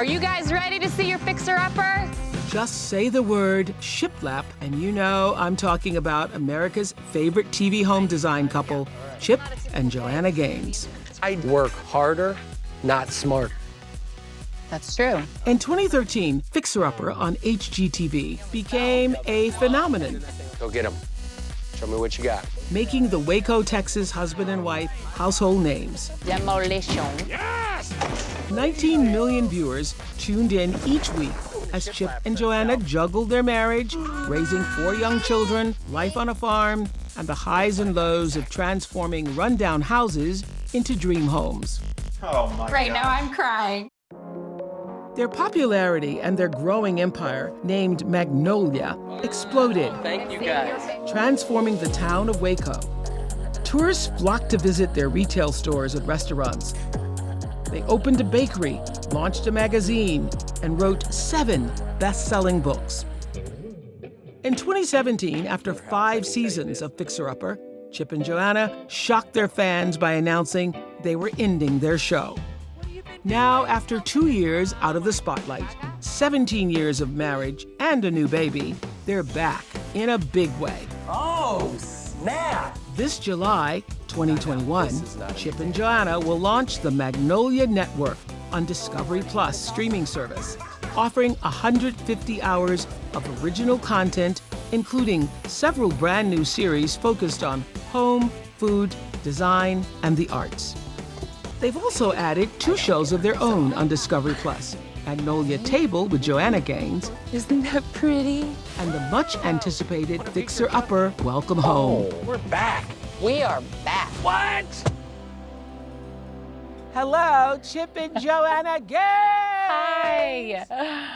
Are you guys ready to see your fixer-upper? Just say the word shiplap, and you know I'm talking about America's favorite TV home design couple, Chip and Joanna Gaines. I work harder, not smarter. That's true. In 2013, Fixer Upper on HGTV became a phenomenon, Go get them. Show me what you got. making the Waco, Texas husband and wife household names. Demolition. 19 million viewers tuned in each week as Chip and Joanna juggled their marriage, raising 4 young children, life on a farm, and the highs and lows of transforming rundown houses into dream homes. Oh my Right God. now I'm crying. Their popularity and their growing empire, named Magnolia, exploded, Thank you, guys. transforming the town of Waco. Tourists flocked to visit their retail stores and restaurants. They opened a bakery, launched a magazine, and wrote 7 best-selling books. In 2017, after 5 seasons of Fixer Upper, Chip and Joanna shocked their fans by announcing they were ending their show. Now, after 2 years out of the spotlight, 17 years of marriage, and a new baby, they're back in a big way. Oh, snap. This July, 2021, Chip and Joanna will launch the Magnolia Network on Discovery Plus streaming service, offering 150 hours of original content, including several brand new series focused on home, food, design, and the arts. They've also added 2 shows of their own on Discovery Plus, Magnolia Table with Joanna Gaines, Isn't that pretty? and the much-anticipated Fixer Upper Welcome Home. Oh, we're back. We are back. What? Hello, Chip and Joanna Gaines! Hi.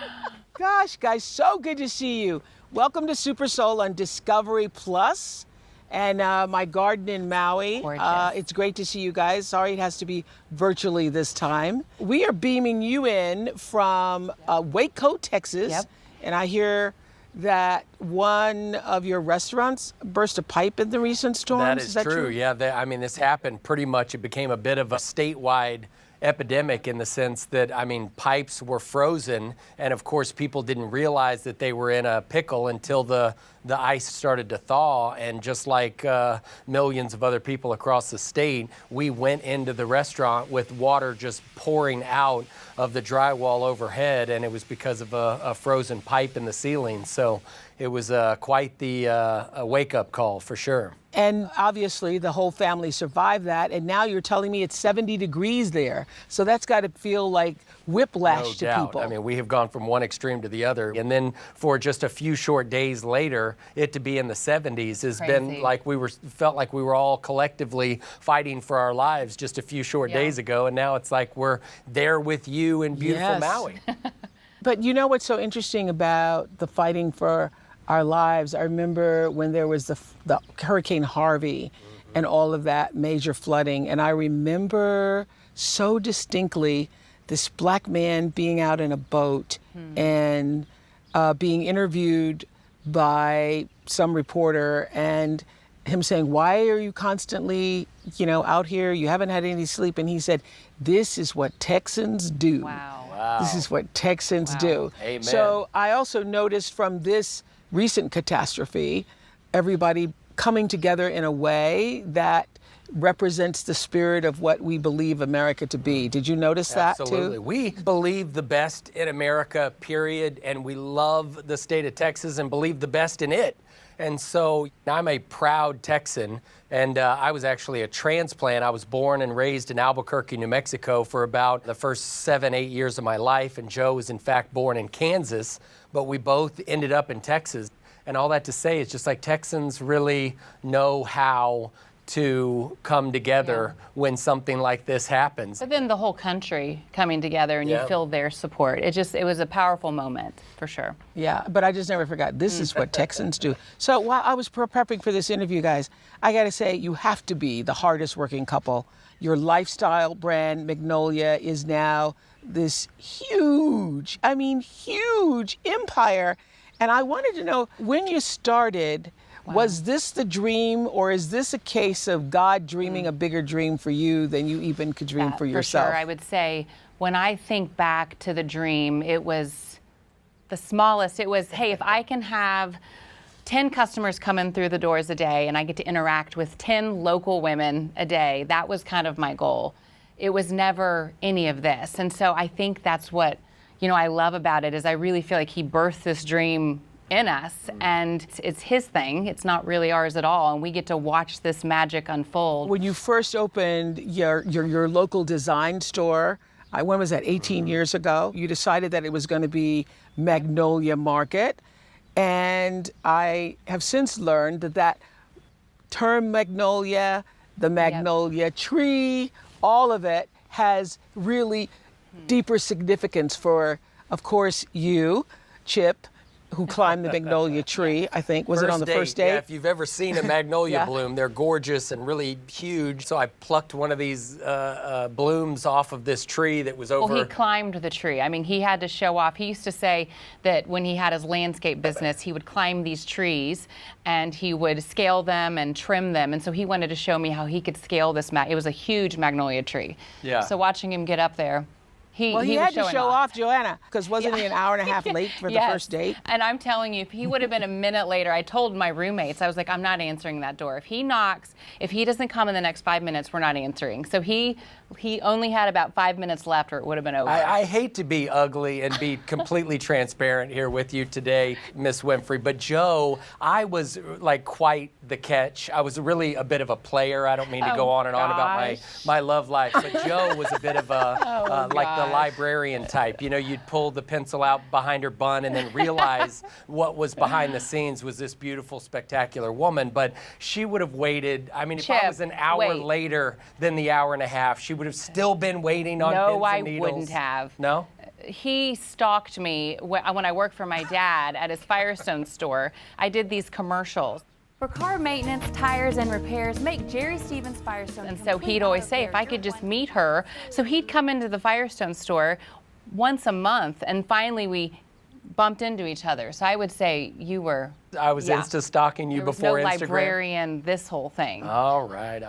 Gosh, guys, so good to see you. Welcome to Super Soul on Discovery Plus and my garden in Maui. Gorgeous. It's great to see you guys. Sorry it has to be virtually this time. We are beaming you in from Waco, Texas. Yep. And I hear that one of your restaurants burst a pipe in the recent storms. That is that true. Yeah, I mean, this happened pretty much. It became a bit of a statewide epidemic in the sense that, I mean, pipes were frozen, and of course, people didn't realize that they were in a pickle until the ice started to thaw. And just like millions of other people across the state, we went into the restaurant with water just pouring out of the drywall overhead, and it was because of a frozen pipe in the ceiling. So it was quite the a wake-up call for sure. And obviously, the whole family survived that. And now you're telling me it's 70 degrees there. So that's got to feel like whiplash No to doubt. people. I mean, we have gone from one extreme to the other. And then for just a few short days later, it to be in the 70s has been Crazy. like felt like we were all collectively fighting for our lives just a few short days ago. And now it's like we're there with you in beautiful Yes. Maui. But you know what's so interesting about the fighting for our lives? I remember when there was the Hurricane Harvey and all of that major flooding. And I remember so distinctly this black man being out in a boat and being interviewed by some reporter and him saying, "Why are you constantly, out here? You haven't had any sleep." And he said, "This is what Texans do. Wow. This is what Texans do." Amen. So I also noticed from this recent catastrophe, everybody coming together in a way that represents the spirit of what we believe America to be. Did you notice that Absolutely. too? We believe the best in America, period, and we love the state of Texas and believe the best in it. And so I'm a proud Texan, and I was actually a transplant. I was born and raised in Albuquerque, New Mexico for about the first 7-8 years of my life, and Joe was in fact born in Kansas, but we both ended up in Texas. And all that to say is just like Texans really know how to come together when something like this happens. But then the whole country coming together and you feel their support. It was a powerful moment for sure. Yeah, but I just never forgot. This is what Texans do. So while I was prepping for this interview, guys, I got to say, you have to be the hardest working couple. Your lifestyle brand, Magnolia, is now this huge empire. And I wanted to know, when you started, was this the dream, or is this a case of God dreaming a bigger dream for you than you even could dream for yourself? For sure. I would say when I think back to the dream, it was the smallest. It was, hey, if I can have 10 customers coming through the doors a day and I get to interact with 10 local women a day, that was kind of my goal. It was never any of this. And so I think that's what, I love about it, is I really feel like he birthed this dream in us, and it's his thing. It's not really ours at all, and we get to watch this magic unfold. When you first opened your local design store, when was that, 18 years ago, you decided that it was going to be Magnolia Market, and I have since learned that term Magnolia, the Magnolia tree, all of it has really deeper significance for, of course, you, Chip, who climbed the magnolia tree, I think. Was it on the first date? Yeah, if you've ever seen a magnolia bloom, they're gorgeous and really huge. So I plucked one of these blooms off of this tree that was over. Well, he climbed the tree. I mean, he had to show off. He used to say that when he had his landscape business, he would climb these trees and he would scale them and trim them. And so he wanted to show me how he could scale this. It was a huge magnolia tree. Yeah. So watching him get up there, he had to show off Joanna, because wasn't he an hour and a half late for the first date? And I'm telling you, if he would have been a minute later, I told my roommates, I was like, I'm not answering that door. If he knocks, if he doesn't come in the next 5 minutes, we're not answering. So he only had about 5 minutes left, or it would have been over. I hate to be ugly and be completely transparent here with you today, Miss Winfrey, but Joe, I was like quite the catch. I was really a bit of a player. I don't mean to go on and on about my love life, but Joe was a bit of a like the librarian type. You'd pull the pencil out behind her bun and then realize what was behind the scenes was this beautiful, spectacular woman. But she would have waited. I mean, if I was an hour later than the hour and a half, she would have still been waiting on pins and needles. No, I wouldn't have. No? He stalked me when I worked for my dad at his Firestone store. I did these commercials. For car maintenance, tires, and repairs, make Jerry Stevens Firestone. And so he'd always say, if I could just meet her. So he'd come into the Firestone store once a month, and finally we bumped into each other. So I would say you were... I was Insta-stalking you before Instagram. There was no librarian, this whole thing. All right.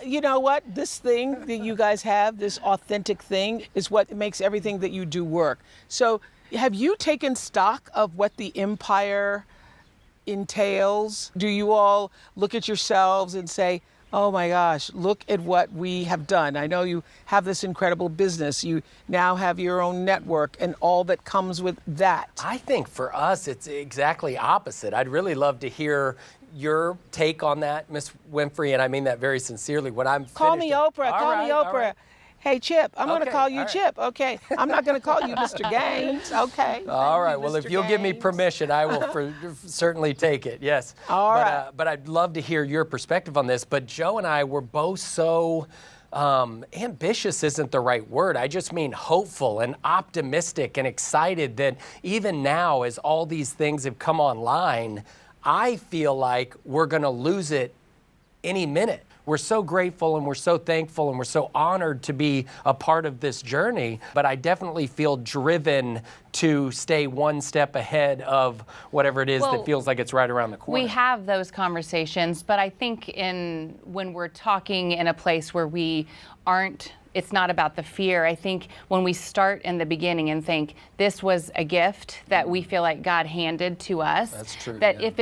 You know what? This thing that you guys have, this authentic thing, is what makes everything that you do work. So have you taken stock of what the empire entails? Do you all look at yourselves and say, oh my gosh, look at what we have done? I know you have this incredible business. You now have your own network and all that comes with that. I think for us, it's exactly opposite. I'd really love to hear your take on that, Miss Winfrey, and I mean that very sincerely. When I'm Call me Oprah. Call me Oprah. Right. Hey, Chip, I'm going to call you Chip, okay? I'm not going to call you Mr. Gaines, okay? All right, well, if you'll give me permission, I will certainly take it, yes. All right. But I'd love to hear your perspective on this. But Joe and I were both so ambitious isn't the right word. I just mean hopeful and optimistic and excited that even now, as all these things have come online, I feel like we're going to lose it any minute. We're so grateful and we're so thankful and we're so honored to be a part of this journey, but I definitely feel driven to stay one step ahead of whatever it is that feels like it's right around the corner. We have those conversations, but I think when we're talking in a place where we aren't, it's not about the fear. I think when we start in the beginning and think this was a gift that we feel like God handed to us, that's true. That if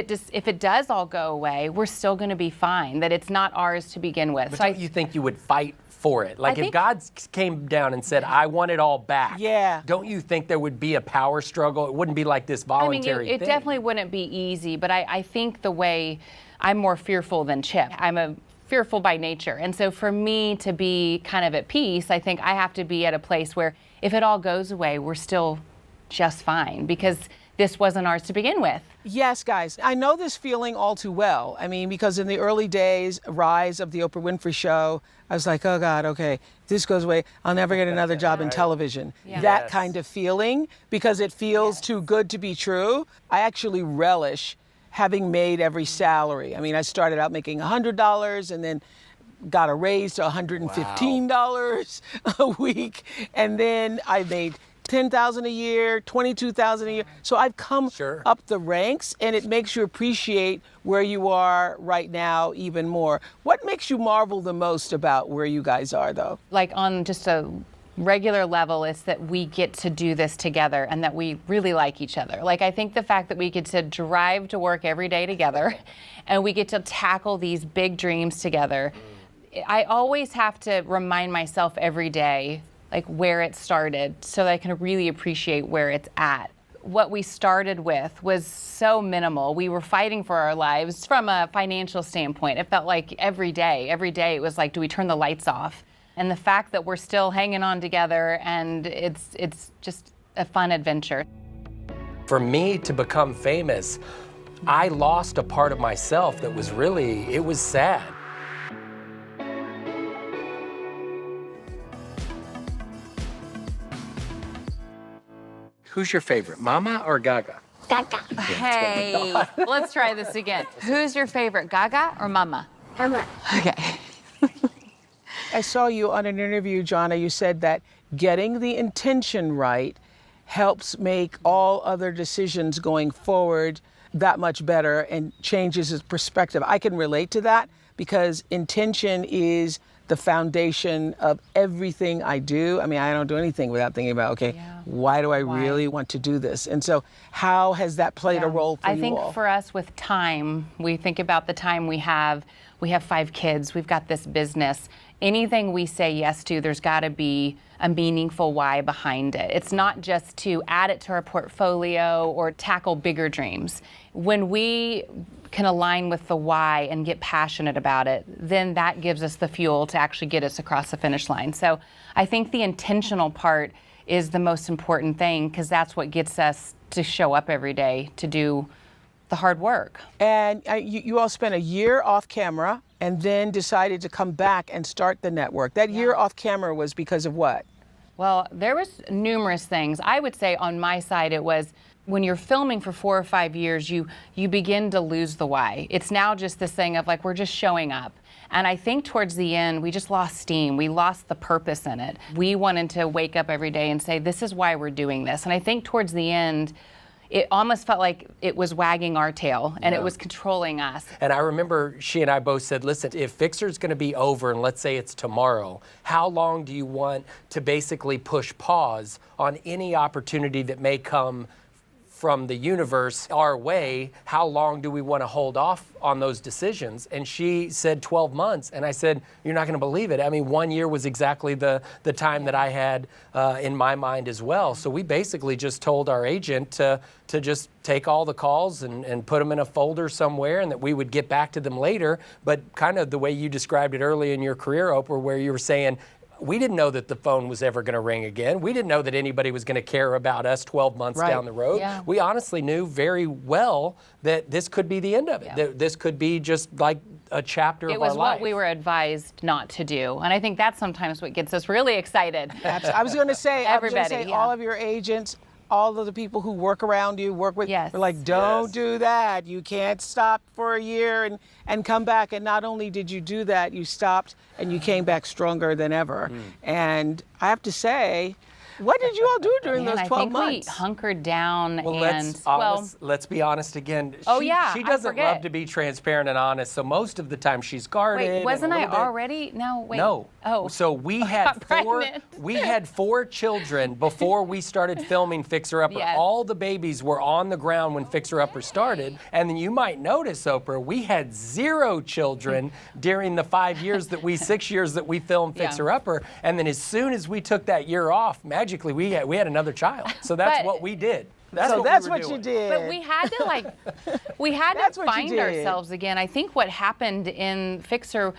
it does all go away, we're still going to be fine. That it's not ours to begin with. But don't you think you would fight for it? Like if God came down and said, "I want it all back," don't you think there would be a power struggle? It wouldn't be like this voluntary thing. It definitely wouldn't be easy. But I think the way I'm more fearful than Chip. I'm fearful by nature. And so for me to be kind of at peace, I think I have to be at a place where if it all goes away, we're still just fine because this wasn't ours to begin with. Yes, guys, I know this feeling all too well. I mean, because in the early days, rise of the Oprah Winfrey Show, I was like, oh God, okay, this goes away. I'll never get another job in television. Yeah. That kind of feeling, because it feels too good to be true. I actually relish having made every salary. I mean, I started out making $100 and then got a raise to $115 a week. And then I made $10,000 a year, $22,000 a year. So I've come Sure. up the ranks, and it makes you appreciate where you are right now even more. What makes you marvel the most about where you guys are, though? Like on just a regular level, it's that we get to do this together and that we really like each other. Like, I think the fact that we get to drive to work every day together and we get to tackle these big dreams together. I always have to remind myself every day, like, where it started so that I can really appreciate where it's at. What we started with was so minimal. We were fighting for our lives from a financial standpoint. It felt like every day it was like, do we turn the lights off? And the fact that we're still hanging on together, and it's just a fun adventure. For me to become famous, I lost a part of myself that was really, it was sad. Who's your favorite, Mama or Gaga? Gaga. Hey, let's try this again. Who's your favorite, Gaga or Mama? Mama. Okay. I saw you on an interview, Joanna. You said that getting the intention right helps make all other decisions going forward that much better and changes his perspective. I can relate to that because intention is the foundation of everything I do. I mean, I don't do anything without thinking about, okay, why do I really want to do this? And so how has that played a role for you all? I think for us with time, we think about the time we have. We have 5 kids. We've got this business. Anything we say yes to, there's got to be a meaningful why behind it. It's not just to add it to our portfolio or tackle bigger dreams. When we can align with the why and get passionate about it, then that gives us the fuel to actually get us across the finish line. So I think the intentional part is the most important thing, because that's what gets us to show up every day to do the hard work. And you all spent a year off camera and then decided to come back and start the network. That year off camera was because of what? Well, there was numerous things. I would say on my side, it was when you're filming for 4 or 5 years, you begin to lose the why. It's now just this thing of like, we're just showing up. And I think towards the end, we just lost steam. We lost the purpose in it. We wanted to wake up every day and say, this is why we're doing this. And I think towards the end, it almost felt like it was wagging our tail and it was controlling us. And I remember she and I both said, listen, if Fixer's going to be over and let's say it's tomorrow, how long do you want to basically push pause on any opportunity that may come from the universe our way? How long do we want to hold off on those decisions? And she said 12 months. And I said, you're not going to believe it. I mean, 1 year was exactly the time that I had in my mind as well. So we basically just told our agent to just take all the calls and put them in a folder somewhere, and that we would get back to them later. But kind of the way you described it early in your career, Oprah, where you were saying, we didn't know that the phone was ever going to ring again. We didn't know that anybody was going to care about us 12 months down the road. Yeah. We honestly knew very well that this could be the end of it. Yeah. That this could be just like a chapter of our life. It was what we were advised not to do. And I think that's sometimes what gets us really excited. I was going to say, Everybody, all of your agents, all of the people who work around you, work with, Yes. were like, don't do that. You can't stop for a year and come back. And not only did you do that, you stopped and you came back stronger than ever. And I have to say, what did you all do during those 12 months? I think we hunkered down Well, and let's be honest again. Oh, She yeah, I doesn't forget. love to be transparent and honest, so most of the time she's guarded. wait, and wasn't a I little bit- already? No, wait. No. Oh. So we I had got pregnant. we had 4 children before we started filming Fixer Upper. Yes. All the babies were on the ground when Fixer Upper started. And then you might notice, Oprah, we had 0 children during the 6 years that we filmed Yeah. Fixer Upper. And then as soon as we took that year off, magically we had another child. So that's But- what we did. That's we were what doing. you did. But we had to That's what you find did. ourselves again. I think what happened in Fixer,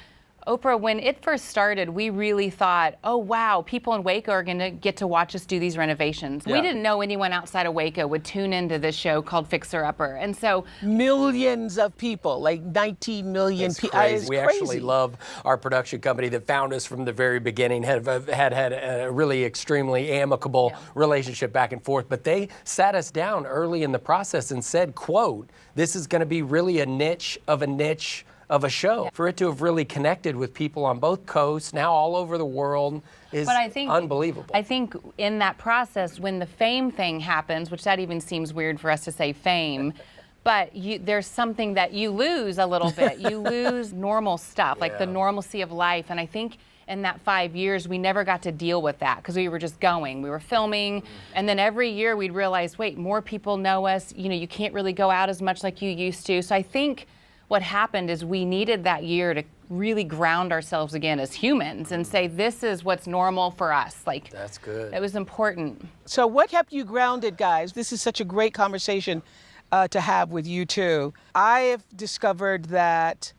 Oprah, when it first started, we really thought, oh, wow, people in Waco are going to get to watch us do these renovations. Yeah. We didn't know anyone outside of Waco would tune into this show called Fixer Upper. And so Millions of people, like 19 million It's people. crazy. We actually love our production company that found us from the very beginning, had a really extremely amicable relationship back and forth. But they sat us down early in the process and said, quote, this is going to be really a niche of of a show. For it to have really connected with people on both coasts, now all over the world, is unbelievable. I think in that process, when the fame thing happens, which that even seems weird for us to say fame, but there's something that you lose a little bit. You lose normal stuff, like the normalcy of life. And I think in that 5 years, we never got to deal with that because we were just going. We were filming, and then every year we'd realize, wait, more people know us. You know, you can't really go out as much like you used to. So I think what happened is we needed that year to really ground ourselves again as humans and say, this is what's normal for us. Like, that's good. It was important. So what kept you grounded, guys? This is such a great conversation to have with you two. I have discovered that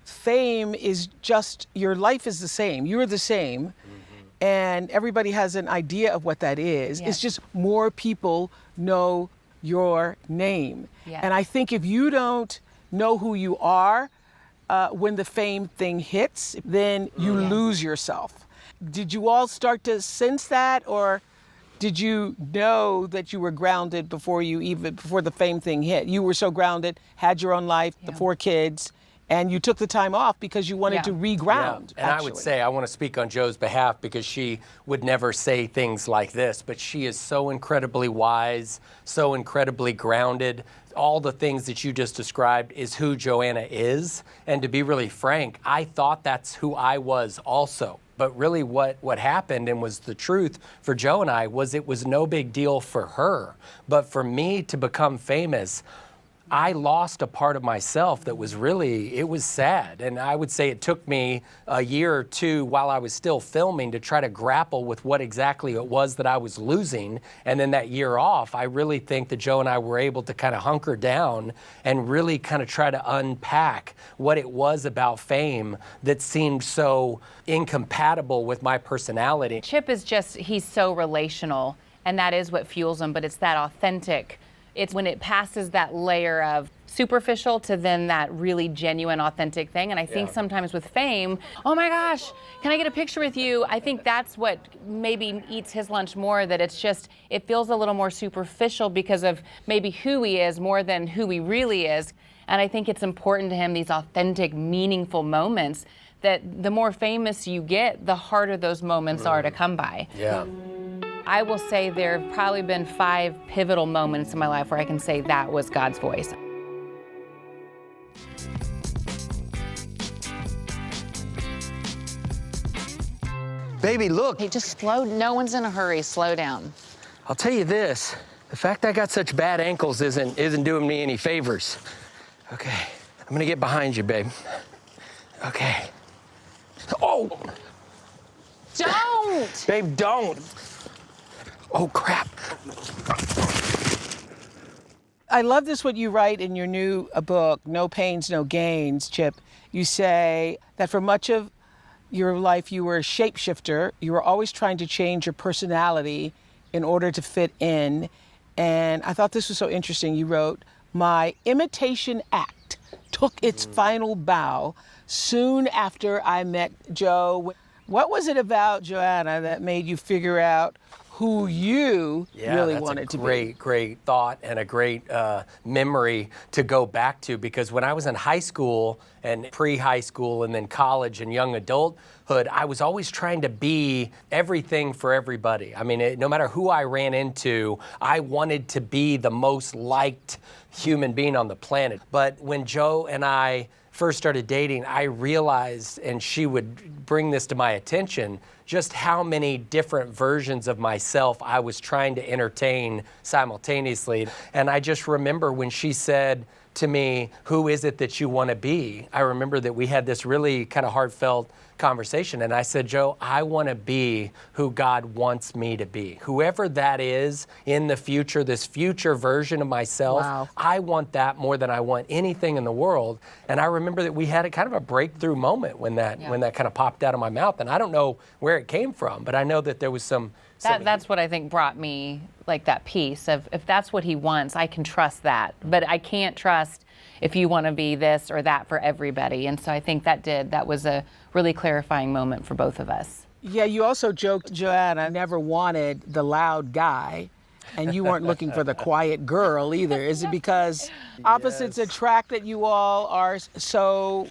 fame is just, your life is the same. You're the same. And everybody has an idea of what that is. Yes. It's just more people know your name. Yes. And I think if you don't know who you are when the fame thing hits, then you lose yourself. Did you all start to sense that, or did you know that you were grounded before the fame thing hit? You were so grounded, had your own life, the 4 kids, and you took the time off because you wanted to reground. And I would say, I want to speak on Joe's behalf because she would never say things like this, but she is so incredibly wise, so incredibly grounded. All the things that you just described is who Joanna is. And to be really frank, I thought that's who I was also. But really what happened and was the truth for Joe and I was it was no big deal for her. But for me to become famous, I lost a part of myself that was really, it was sad. And I would say it took me a year or two while I was still filming to try to grapple with what exactly it was that I was losing. And then that year off, I really think that Joe and I were able to kind of hunker down and really kind of try to unpack what it was about fame that seemed so incompatible with my personality. Chip is just, he's so relational, and that is what fuels him, but it's that authentic. It's when it passes that layer of superficial to then that really genuine, authentic thing. And I think sometimes with fame, oh my gosh, can I get a picture with you? I think that's what maybe eats his lunch more, that it's just, it feels a little more superficial because of maybe who he is more than who he really is. And I think it's important to him, these authentic, meaningful moments, that the more famous you get, the harder those moments are to come by. Yeah. I will say there have probably been 5 pivotal moments in my life where I can say that was God's voice. Baby, look. Hey, just slow, no one's in a hurry, slow down. I'll tell you this, the fact I got such bad ankles isn't doing me any favors. Okay, I'm gonna get behind you, babe. Okay. Oh! Don't! Babe, don't! Oh, crap. I love this, what you write in your new book, No Pains, No Gains, Chip. You say that for much of your life you were a shapeshifter. You were always trying to change your personality in order to fit in. And I thought this was so interesting. You wrote, my imitation act took its final bow soon after I met Joe. What was it about Joanna that made you figure out who you really wanted to be? That's a great thought and a great memory to go back to, because when I was in high school and pre-high school and then college and young adulthood, I was always trying to be everything for everybody. I mean, no matter who I ran into, I wanted to be the most liked human being on the planet. But when Joe and I first started dating, I realized, and she would bring this to my attention, just how many different versions of myself I was trying to entertain simultaneously. And I just remember when she said to me, who is it that you want to be? I remember that we had this really kind of heartfelt conversation. And I said, Joe, I want to be who God wants me to be. Whoever that is in the future, this future version of myself, I want that more than I want anything in the world. And I remember that we had a kind of a breakthrough moment when that kind of popped out of my mouth. And I don't know where it came from, but I know that there was some that's what I think brought me like that piece of, if that's what he wants, I can trust that. But I can't trust if you want to be this or that for everybody. And so I think that was a really clarifying moment for both of us. Yeah, you also joked, Joanna never wanted the loud guy, and you weren't looking for the quiet girl either. Is it because opposites attract, that you all are so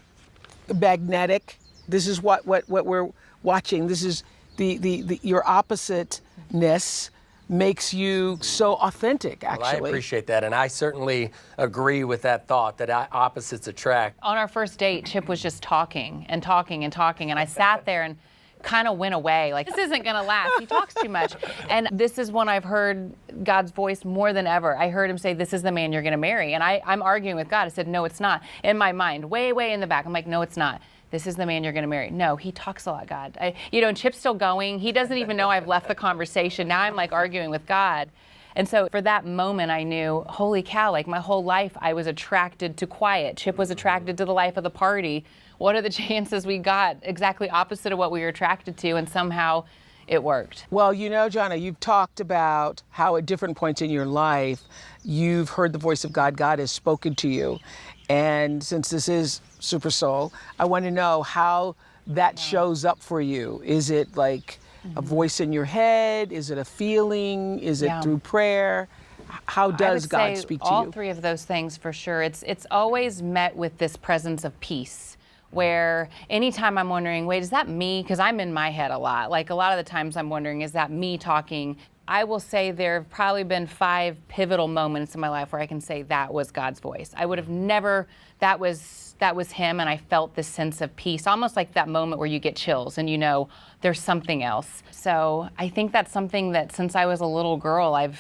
magnetic. This is what we're watching. This is your oppositeness makes you so authentic, actually. Well, I appreciate that, and I certainly agree with that thought that opposites attract. On our first date, Chip was just talking and talking and talking, and I sat there and kind of went away. Like, this isn't gonna last. He talks too much. And this is when I've heard God's voice more than ever. I heard him say, this is the man you're gonna marry. And I'm arguing with God. I said, no, it's not. In my mind, way, way in the back, I'm like, no, it's not. This is the man you're going to marry. No, he talks a lot, God. And Chip's still going. He doesn't even know I've left the conversation. Now I'm like arguing with God. And so for that moment, I knew, holy cow, like my whole life, I was attracted to quiet. Chip was attracted to the life of the party. What are the chances we got exactly opposite of what we were attracted to, and somehow it worked? Well, Joanna, you've talked about how at different points in your life, you've heard the voice of God. God has spoken to you. And since this is Super Soul, I want to know how that shows up for you. Is it like a voice in your head? Is it a feeling? Is it through prayer? How does God speak to you? All three of those things for sure. It's always met with this presence of peace, where anytime I'm wondering, wait, is that me? Because I'm in my head a lot. Like a lot of the times I'm wondering, is that me talking? I will say there have probably been 5 pivotal moments in my life where I can say that was God's voice. I would have never, that was him, and I felt this sense of peace, almost like that moment where you get chills and there's something else. So I think that's something that since I was a little girl, I've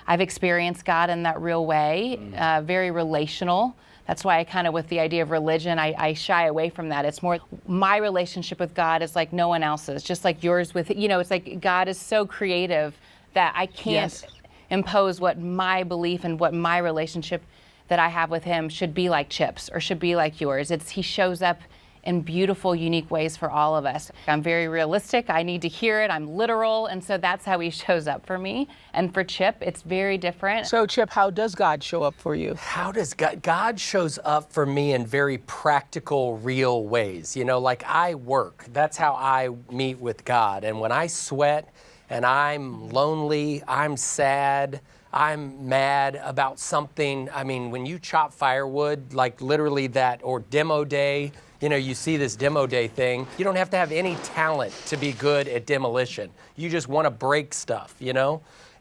experienced God in that real way, very relational. That's why I kind of, with the idea of religion, I shy away from that. It's more my relationship with God is like no one else's, just like yours with, it's like God is so creative that I can't impose what my belief and what my relationship that I have with him should be like Chip's or should be like yours. He shows up in beautiful, unique ways for all of us. I'm very realistic. I need to hear it. I'm literal. And so that's how he shows up for me. And for Chip, it's very different. So Chip, how does God show up for you? How does God shows up for me in very practical, real ways. Like I work. That's how I meet with God. And when I sweat and I'm lonely, I'm sad, I'm mad about something. I mean, when you chop firewood, like literally that, or demo day, you see this demo day thing, you don't have to have any talent to be good at demolition. You just want to break stuff,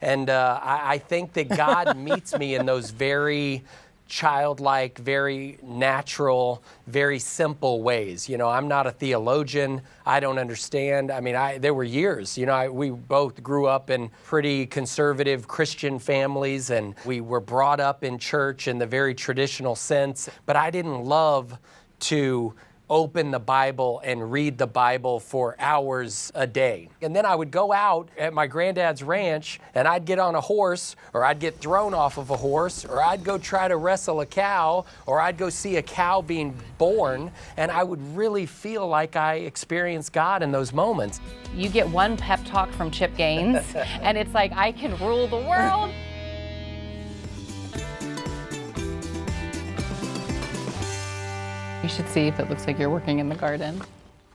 And I think that God meets me in those very childlike, very natural, very simple ways. I'm not a theologian. I don't understand. I mean, there were years, we both grew up in pretty conservative Christian families, and we were brought up in church in the very traditional sense, but I didn't love to open the Bible and read the Bible for hours a day. And then I would go out at my granddad's ranch and I'd get on a horse, or I'd get thrown off of a horse, or I'd go try to wrestle a cow, or I'd go see a cow being born, and I would really feel like I experienced God in those moments. You get one pep talk from Chip Gaines and it's like, I can rule the world. You should see if it looks like you're working in the garden.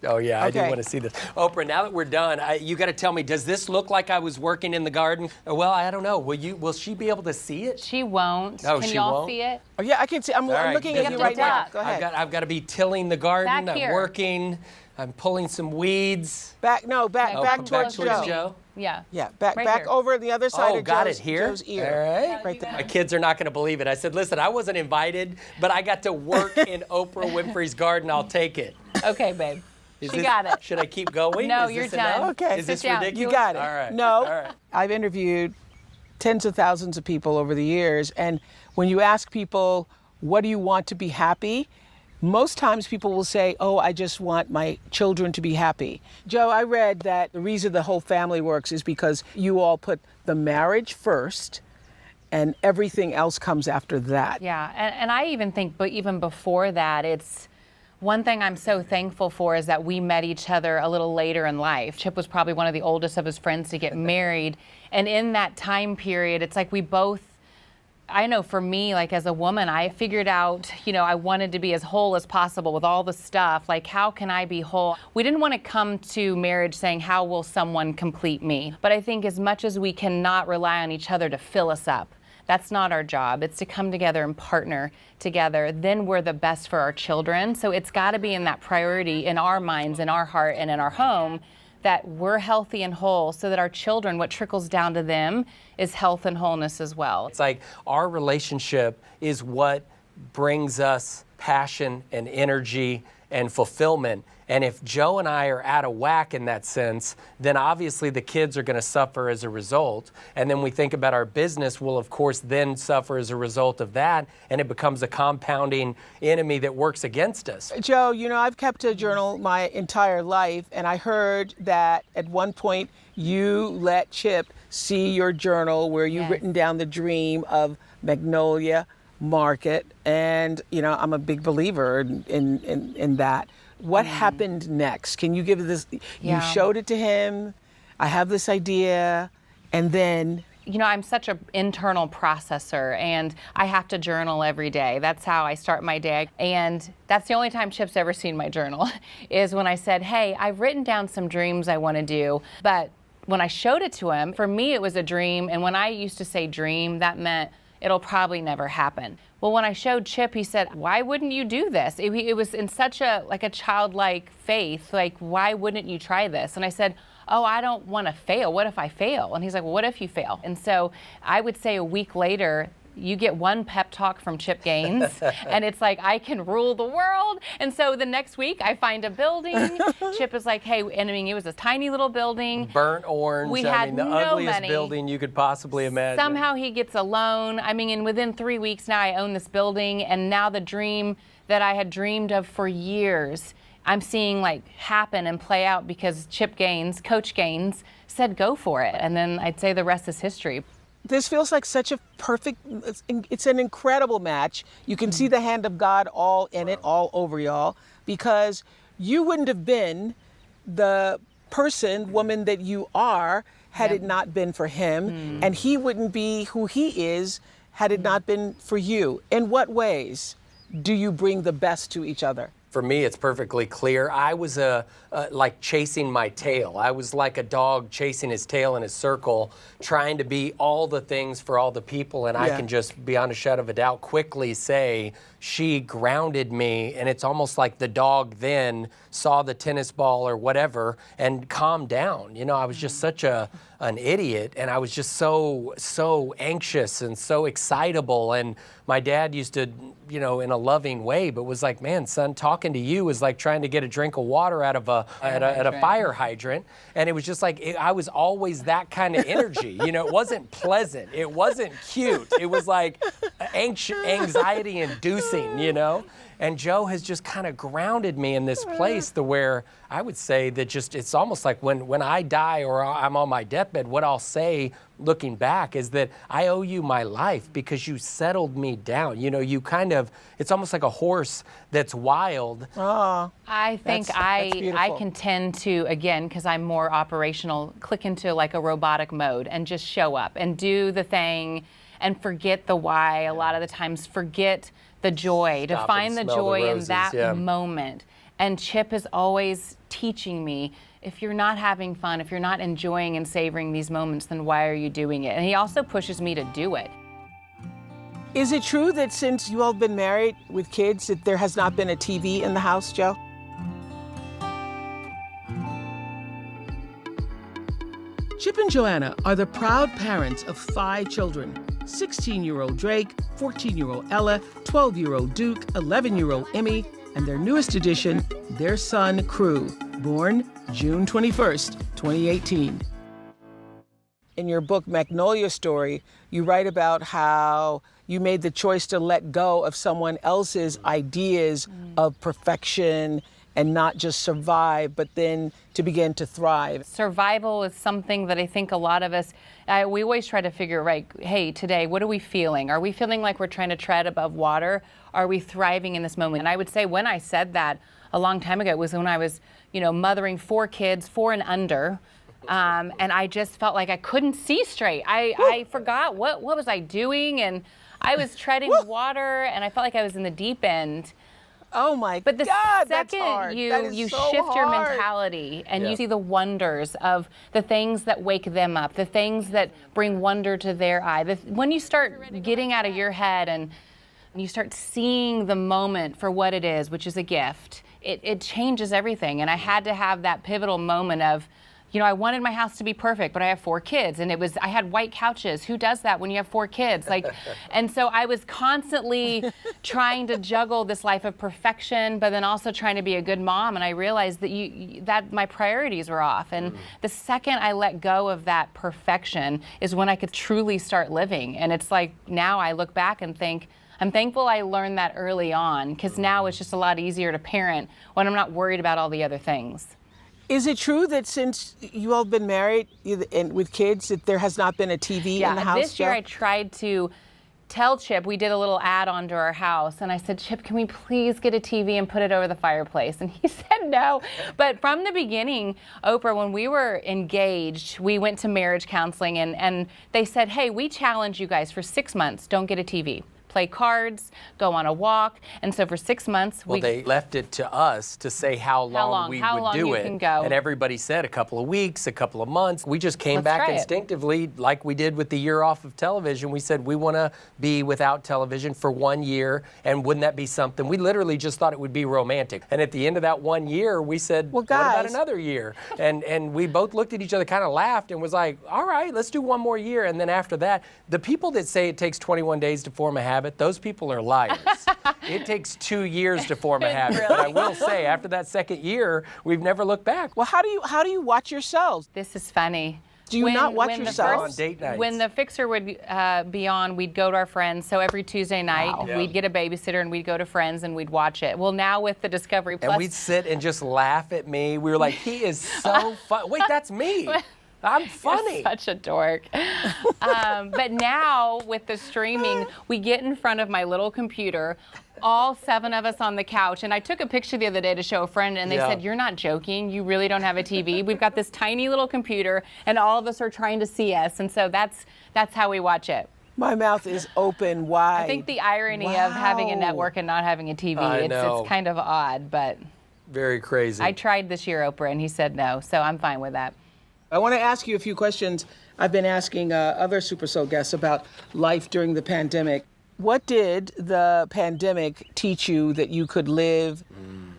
Oh, yeah, I do Okay. want to see this. Oprah, now that we're done, you got to tell me, does this look like I was working in the garden? Well, I don't know. Will she be able to see it? She won't. Oh, Can she y'all won't? see it? Oh, yeah, I can see. I'm All right, looking then at you you right have to now. duck. Go ahead. I've got to be tilling the garden. Back I'm here. working. I'm pulling some weeds. Back Oh, back towards Joe. Joe. Yeah. Yeah, back Right back here. over the other side Oh, of got Joe's, it here? Joe's ear. All right. Right there. My kids are not going to believe it. I said, listen, I wasn't invited, but I got to work in Oprah Winfrey's garden. I'll take it. Okay, babe. Is She this- got it. Should I keep going? No, Is you're this done. enough? Okay. Is Sit this down. ridiculous? You got it. All right. No, All right. I've interviewed tens of thousands of people over the years, and when you ask people, what do you want to be happy? Most times people will say, oh, I just want my children to be happy. Joe, I read that the reason the whole family works is because you all put the marriage first and everything else comes after that. Yeah, and I even think, but even before that, it's one thing I'm so thankful for is that we met each other a little later in life. Chip was probably one of the oldest of his friends to get married. And in that time period, it's like we both, I know for me, like as a woman, I figured out, I wanted to be as whole as possible with all the stuff. Like, how can I be whole? We didn't want to come to marriage saying, how will someone complete me? But I think as much as we cannot rely on each other to fill us up, That's not our job. It's to come together and partner together. Then we're the best for our children. So it's got to be in that priority in our minds, in our heart, and in our home, that we're healthy and whole, so that our children, what trickles down to them is health and wholeness as well. It's like our relationship is what brings us passion and energy and fulfillment. And if Joe and I are out of whack in that sense, then obviously the kids are going to suffer as a result. And then we think about our business will, of course, then suffer as a result of that. And it becomes a compounding enemy that works against us. Joe, you know, I've kept a journal my entire life, and I heard that at one point you let Chip see your journal where you've written down the dream of Magnolia Market. And, you know, I'm a big believer in that. What happened next? Can you give this? You showed it to him. I have this idea. And then? You know, I'm such an internal processor, and I have to journal every day. That's how I start my day. And that's the only time Chip's ever seen my journal, is when I said, hey, I've written down some dreams I want to do. But when I showed it to him, for me, it was a dream. And when I used to say dream, that meant it'll probably never happen. Well, when I showed Chip, he said, why wouldn't you do this? It was in such a childlike faith, like, why wouldn't you try this? And I said, oh, I don't want to fail. What if I fail? And he's like, well, what if you fail? And so I would say a week later, you get one pep talk from Chip Gaines, and it's like, I can rule the world. And so the next week, I find a building. Chip is like, hey, and I mean, it was a tiny little building. Burnt orange. We had the no ugliest money. building you could possibly imagine. Somehow he gets a loan. I mean, and within 3 weeks now, I own this building, and now the dream that I had dreamed of for years, I'm seeing like happen and play out because Chip Gaines, Coach Gaines, said go for it. And then I'd say the rest is history. This feels like such a perfect, it's an incredible match. You can see the hand of God all in it, all over y'all, because you wouldn't have been the woman that you are had it not been for him. And he wouldn't be who he is had it not been for you. In what ways do you bring the best to each other? For me, it's perfectly clear. I was like chasing my tail. I was like a dog chasing his tail in a circle, trying to be all the things for all the people. And I can just, beyond a shadow of a doubt, quickly say she grounded me. And it's almost like the dog then saw the tennis ball or whatever and calmed down. You know, I was just such an idiot, and I was just so anxious and so excitable. And my dad used to, you know, in a loving way, but was like, man, son, talking to you is like trying to get a drink of water out of a fire hydrant. And it was just like, I was always that kind of energy. You know, it wasn't pleasant. It wasn't cute. It was like anxiety inducing, you know? And Joe has just kind of grounded me in this place to where I would say that just, it's almost like when I die or I'm on my deathbed, what I'll say looking back is that I owe you my life because you settled me down. You know, you kind of, it's almost like a horse that's wild. Oh, I think that's I can tend to, again, because I'm more operational, click into like a robotic mode and just show up and do the thing and forget the why. A lot of the times forget the joy, to find the joy in that moment. And Chip is always teaching me, if you're not having fun, if you're not enjoying and savoring these moments, then why are you doing it? And he also pushes me to do it. Is it true that since you all have been married with kids, that there has not been a TV in the house, Joe? Chip and Joanna are the proud parents of 5 children: 16-year-old Drake, 14-year-old Ella, 12-year-old Duke, 11-year-old Emmy, and their newest addition, their son, Crew, born June 21st, 2018. In your book, Magnolia Story, you write about how you made the choice to let go of someone else's ideas of perfection and not just survive, but then to begin to thrive. Survival is something that I think a lot of us, we always try to figure, right, hey, today, what are we feeling? Are we feeling like we're trying to tread above water? Are we thriving in this moment? And I would say when I said that a long time ago, it was when I was, you know, mothering 4 kids, 4 and under, and I just felt like I couldn't see straight. I forgot what was I doing, and I was treading the water, and I felt like I was in the deep end. Oh my But the God, that's second hard. you That is you so shift your hard. mentality and Yeah. you see the wonders of the things that wake them up, the things that bring wonder to their eye. When you start getting out of your head and you start seeing the moment for what it is, which is a gift, it changes everything. And I had to have that pivotal moment of, you know, I wanted my house to be perfect, but I have 4 kids, and I had white couches. Who does that when you have 4 kids? Like, and so I was constantly trying to juggle this life of perfection, but then also trying to be a good mom. And I realized that my priorities were off. And the second I let go of that perfection is when I could truly start living. And it's like now I look back and think, I'm thankful I learned that early on, because now it's just a lot easier to parent when I'm not worried about all the other things. Is it true that since you all have been married and with kids, that there has not been a TV in the house? This year Joe? I tried to tell Chip, we did a little ad onto our house, and I said, Chip, can we please get a TV and put it over the fireplace? And he said no. But from the beginning, Oprah, when we were engaged, we went to marriage counseling, and they said, hey, we challenge you guys for 6 months, don't get a TV. Play cards, go on a walk. And so for 6 months, Well, they left it to us to say how long we would do it. Can go. And everybody said a couple of weeks, a couple of months. We just came Let's back try it. instinctively, like we did with the year off of television. We said we want to be without television for 1 year, and wouldn't that be something? We literally just thought it would be romantic. And at the end of that 1 year, we said, well, what about guys, another year? And we both looked at each other, kind of laughed, and was like, all right, let's do 1 more year. And then after that, the people that say it takes 21 days to form a habit, those people are liars. It takes 2 years to form a habit. Really? But I will say, after that second year, we've never looked back. Well, how do you watch yourselves? This is funny. Do you not watch the yourself? On date nights. When the fixer would be on, we'd go to our friends. So every Tuesday night, Yeah. we'd get a babysitter and we'd go to friends and we'd watch it. Well, now with the Discovery Plus, And we'd sit and just laugh at me. We were like, he is so fun. Wait, that's me. I'm funny. You're such a dork. But now with the streaming, we get in front of my little computer, all 7 of us on the couch. And I took a picture the other day to show a friend, and they Yeah. said, you're not joking. You really don't have a TV. We've got this tiny little computer, and all of us are trying to see us. And so that's how we watch it. My mouth is open wide. I think the irony of having a Wow. network and not having a TV, I know. it's kind of odd. But Very crazy. I tried this year, Oprah, and he said no. So I'm fine with that. I want to ask you a few questions. I've been asking other Super Soul guests about life during the pandemic. What did the pandemic teach you that you could live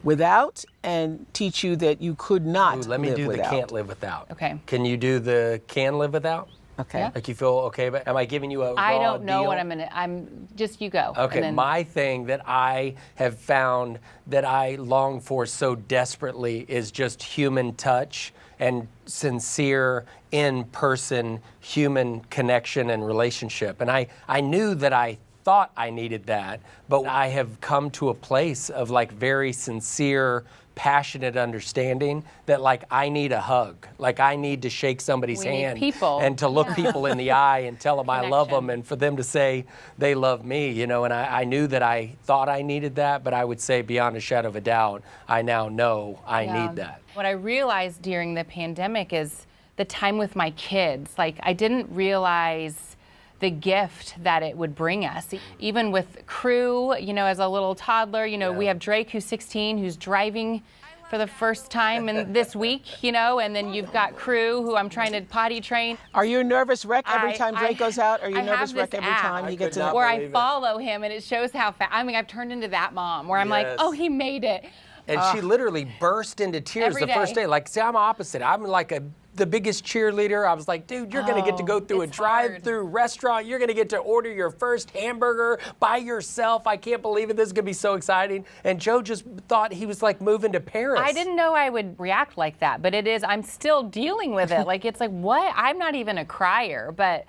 without, and teach you that you could not Ooh, let me live do without? the can't live without. Okay. Can you do the can live without? Okay. Yeah. Like you feel okay, but am I giving you a I raw don't know deal? what I'm just you go. Okay, and then, my thing that I have found that I long for so desperately is just human touch and sincere, in-person human connection and relationship. And I knew that I thought I needed that, but I have come to a place of like very sincere, passionate understanding that like I need a hug. Like I need to shake somebody's We need hand people. and to look people in the eye and tell them I love them, Connection. and for them to say they love me, you know. And I knew that I thought I needed that, but I would say beyond a shadow of a doubt, I now know I Yeah. need that. What I realized during the pandemic is the time with my kids. Like I didn't realize the gift that it would bring us. Even with Crew, you know, as a little toddler, you know, we have Drake who's 16, who's driving for the first time in this week, you know, and then you've got Crew who I'm trying to potty train. Are you a nervous wreck every I- time Drake goes out? Are you I a nervous have wreck this every app time he gets in? not where I believe it. follow him, and it shows how fast. I mean, I've turned into that mom where I'm like, Yes. oh, he made it. And she literally burst into tears Every the first day. day. Like, see, I'm opposite. I'm like the biggest cheerleader. I was like, dude, you're going to get to go through a it's hard. drive-through restaurant. You're going to get to order your first hamburger by yourself. I can't believe it. This is going to be so exciting. And Joe just thought he was like moving to Paris. I didn't know I would react like that, but it is, I'm still dealing with it. Like, it's like, what? I'm not even a crier, but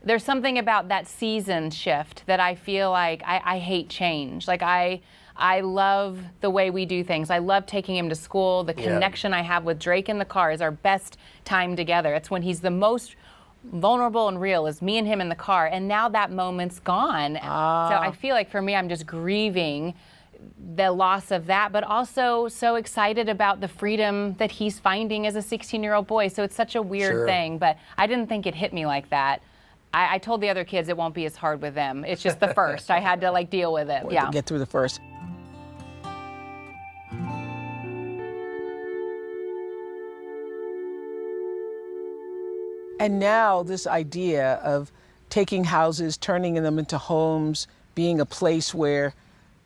there's something about that season shift that I feel like I hate change. Like, I love the way we do things. I love taking him to school. The connection I have with Drake in the car is our best time together. It's when he's the most vulnerable and real, is me and him in the car. And now that moment's gone. So I feel like for me, I'm just grieving the loss of that, but also so excited about the freedom that he's finding as a 16-year-old boy. So it's such a weird Sure. thing, but I didn't think it hit me like that. I told the other kids it won't be as hard with them. It's just the first. I had to like deal with it. Yeah. Get through the first. And now this idea of taking houses, turning them into homes, being a place where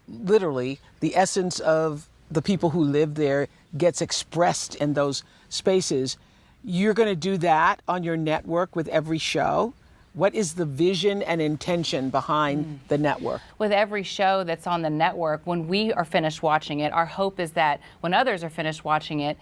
literally the essence of the people who live there gets expressed in those spaces. You're going to do that on your network with every show. What is the vision and intention behind the network? With every show that's on the network, when we are finished watching it, our hope is that when others are finished watching it,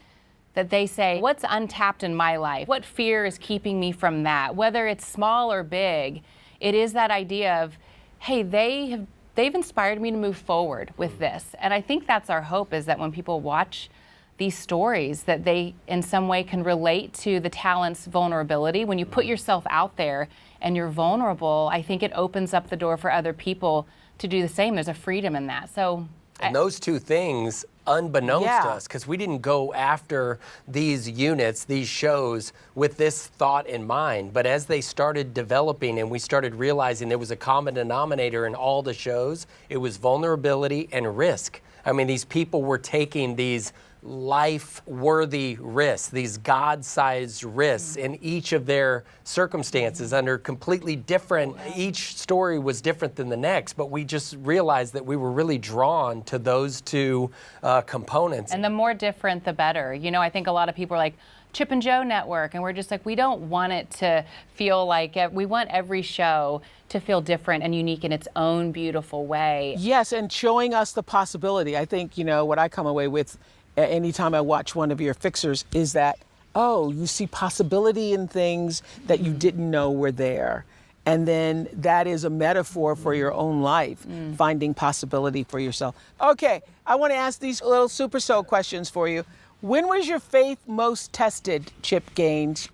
that they say, what's untapped in my life? What fear is keeping me from that? Whether it's small or big, it is that idea of, hey, they've inspired me to move forward with this. And I think that's our hope, is that when people watch these stories, that they in some way can relate to the talent's vulnerability. When you put yourself out there and you're vulnerable, I think it opens up the door for other people to do the same. There's a freedom in that. So, and those two things, unbeknownst to us, because we didn't go after these units, these shows, with this thought in mind. But as they started developing and we started realizing there was a common denominator in all the shows, it was vulnerability and risk. I mean, these people were taking these life-worthy risks, these God-sized risks in each of their circumstances under completely different, each story was different than the next, but we just realized that we were really drawn to those two components. And the more different, the better. You know, I think a lot of people are like, Chip and Jo Network, and we're just like, we don't want it to feel like, we want every show to feel different and unique in its own beautiful way. Yes, and showing us the possibility. I think, you know, what I come away with anytime I watch one of your fixers is that, oh, you see possibility in things that you didn't know were there. And then that is a metaphor for your own life, finding possibility for yourself. Okay, I want to ask these little super soul questions for you. When was your faith most tested, Chip Gaines?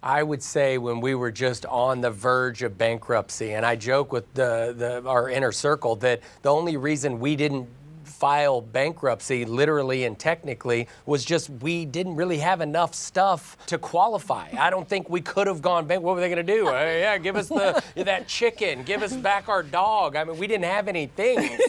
I would say when we were just on the verge of bankruptcy. And I joke with our inner circle that the only reason we didn't file bankruptcy, literally and technically, was just we didn't really have enough stuff to qualify. I don't think we could have gone bankrupt. What were they going to do? Yeah, give us that chicken. Give us back our dog. I mean, we didn't have any things.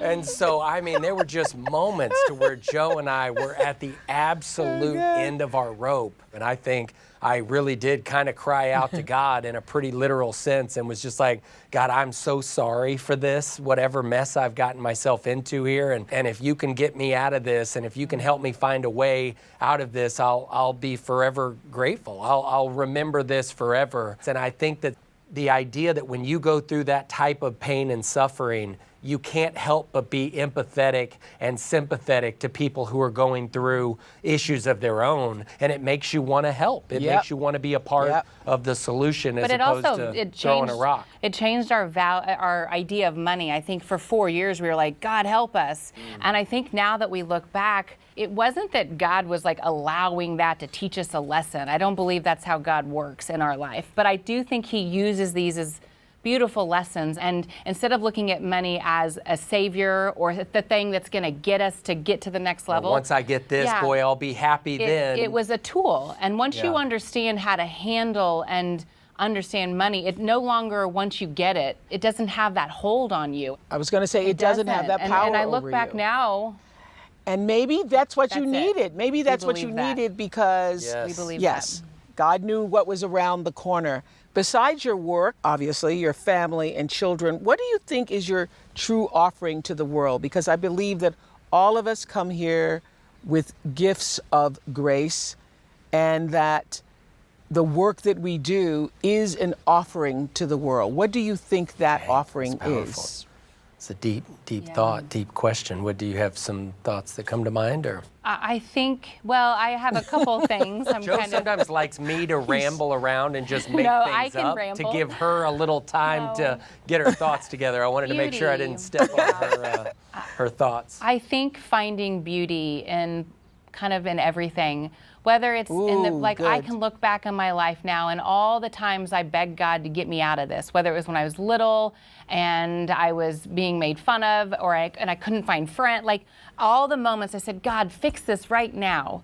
And so, I mean, there were just moments to where Jo and I were at the absolute end of our rope. And I think I really did kind of cry out to God in a pretty literal sense and was just like, God, I'm so sorry for this, whatever mess I've gotten myself into here. And if you can get me out of this, and if you can help me find a way out of this, I'll be forever grateful. I'll remember this forever. And I think that the idea that when you go through that type of pain and suffering, you can't help but be empathetic and sympathetic to people who are going through issues of their own, and it makes you want to help. It makes you want to be a part of the solution as opposed to throwing a rock. It changed our idea of money. I think for 4 years we were like, God help us. And I think now that we look back, it wasn't that God was like allowing that to teach us a lesson. I don't believe that's how God works in our life. But I do think he uses these as beautiful lessons, and instead of looking at money as a savior or the thing that's going to get us to get to the next level. Once I get this, boy, I'll be happy then. It was a tool, and once you understand how to handle and understand money, it no longer, once you get it, it doesn't have that hold on you. I was going to say it doesn't have that power and I look over back you. now. And maybe that's what you needed. Maybe that's what you needed because, we believe that. God knew what was around the corner. Besides your work, obviously, your family and children, what do you think is your true offering to the world? Because I believe that all of us come here with gifts of grace, and that the work that we do is an offering to the world. What do you think that offering is? It's a deep thought, deep question. What do you have some thoughts that come to mind, or? I think, well, I have a couple things. Jo sometimes likes me to ramble around and just make things up to give her a little time to get her thoughts together. I wanted to make sure I didn't step on her thoughts. I think finding beauty in kind of in everything, whether it's in the, like, I can look back on my life now and all the times I begged God to get me out of this, whether it was when I was little and I was being made fun of, or I couldn't find friends, like all the moments I said, God, fix this right now.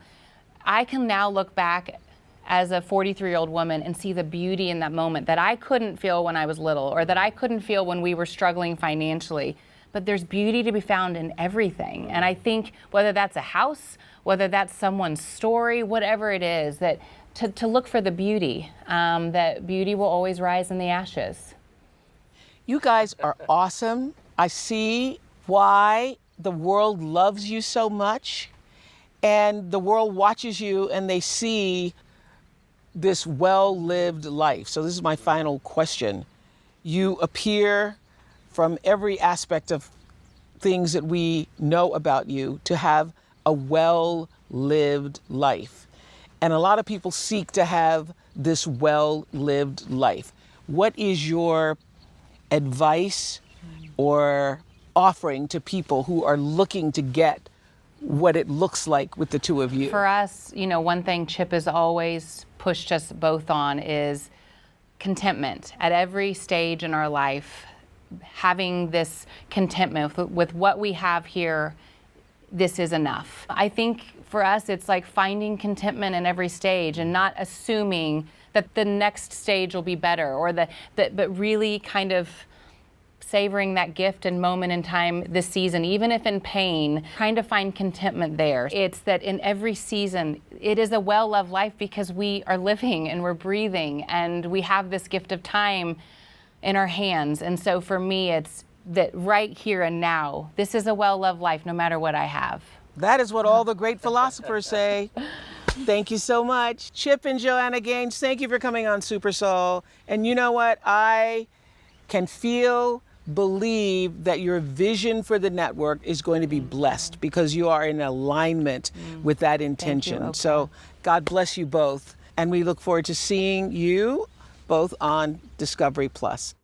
I can now look back as a 43-year-old woman and see the beauty in that moment that I couldn't feel when I was little, or that I couldn't feel when we were struggling financially. But there's beauty to be found in everything. And I think whether that's a house, whether that's someone's story, whatever it is, that to look for the beauty, that beauty will always rise in the ashes. You guys are awesome. I see why the world loves you so much, and the world watches you and they see this well-lived life. So this is my final question. You appear from every aspect of things that we know about you to have a well-lived life. And a lot of people seek to have this well-lived life. What is your advice or offering to people who are looking to get what it looks like with the two of you? For us, one thing Chip has always pushed us both on is contentment. At every stage in our life, having this contentment with what we have here, this is enough. I think for us, it's like finding contentment in every stage and not assuming that the next stage will be better, or but really kind of savoring that gift and moment in time this season, even if in pain, trying to find contentment there. It's that in every season, it is a well-loved life because we are living and we're breathing and we have this gift of time in our hands. And so for me, it's that right here and now, this is a well-loved life no matter what I have. That is what all the great philosophers say. Thank you so much. Chip and Joanna Gaines, thank you for coming on Super Soul. And you know what? I can believe that your vision for the network is going to be blessed because you are in alignment with that intention. Thank you, So God bless you both. And we look forward to seeing you both on Discovery Plus.